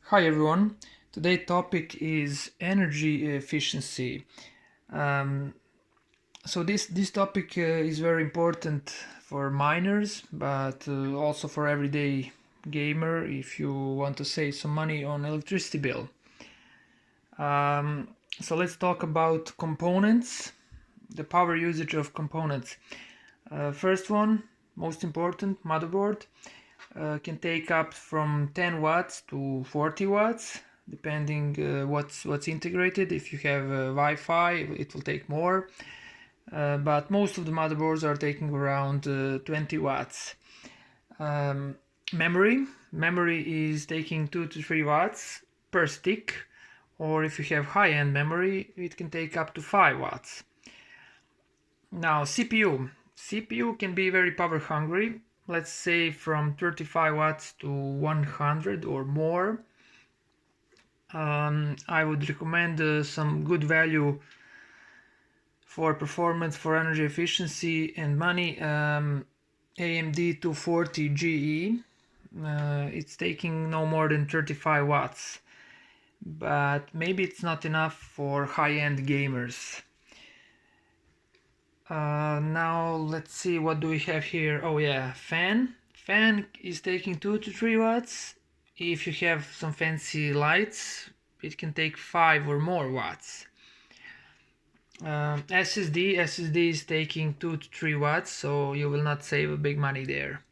Hi everyone. Today's topic is energy efficiency. Um, so this topic is very important for miners, but also for everyday gamer if you want to save some money on electricity bill. So let's talk about components, the power usage of components. First one, most important, motherboard. Can take up from 10 watts to 40 watts depending what's integrated. If you have Wi-Fi it will take more, but most of the motherboards are taking around 20 watts. Memory is taking 2 to 3 watts per stick, or if you have high-end memory it can take up to 5 watts. Now CPU can be very power hungry, let's say from 35 watts to 100 or more. I would recommend some good value for performance, for energy efficiency and money. AMD 240 GE, it's taking no more than 35 watts, but maybe it's not enough for high-end gamers. Now let's see, what do we have here? Oh yeah, fan is taking 2 to 3 watts. If you have some fancy lights it can take 5 or more watts. SSD is taking 2 to 3 watts, so you will not save a big money there.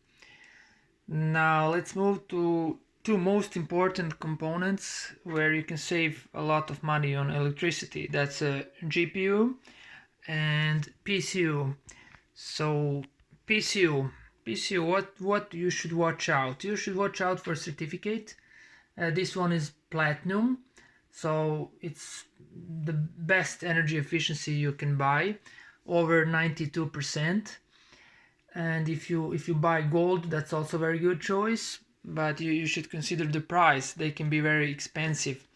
Now let's move to two most important components where you can save a lot of money on electricity. That's a GPU and PCU. So PCU, what you should watch out? You should watch out for certificate. This one is platinum, so it's the best energy efficiency you can buy, over 92%. And if you buy gold, that's also a very good choice, but you should consider the price. They can be very expensive.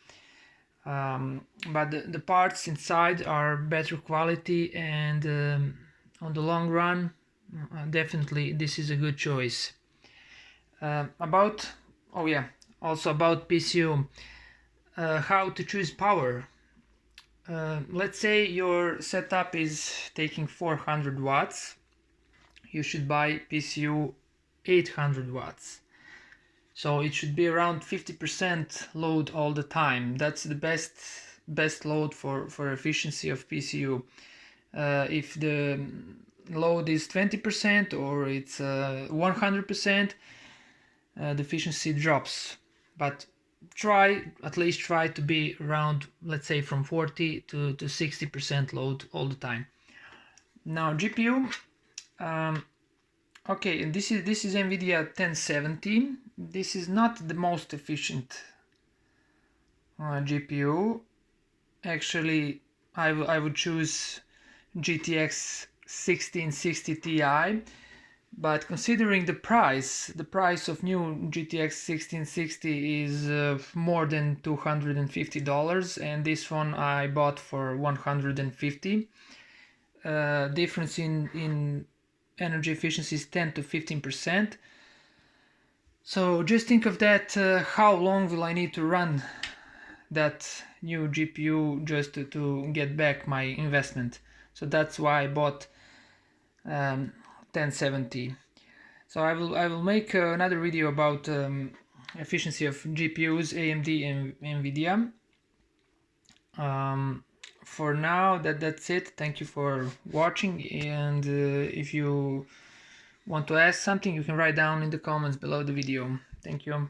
But the parts inside are better quality, and on the long run definitely this is a good choice. Also about PCU, how to choose power. Let's say your setup is taking 400 watts, you should buy PCU 800 watts. So it should be around 50% load all the time. That's the best load for efficiency of PCU. If the load is 20% or it's 100%, the efficiency drops. But at least try to be around, let's say, from 40 to 60% load all the time. Now GPU. Okay, and this is NVIDIA 1070. This is not the most efficient GPU. Actually, I would choose GTX 1660 Ti, but considering the price of new GTX 1660 is more than $250, and this one I bought for $150. Difference in energy efficiency is 10 to 15%. So just think of that, how long will I need to run that new GPU just to get back my investment. So that's why I bought 1070. So I will make another video about efficiency of GPUs, AMD and NVIDIA. For now that's it. Thank you for watching, and if you want to ask something you can write down in the comments below the video. Thank you.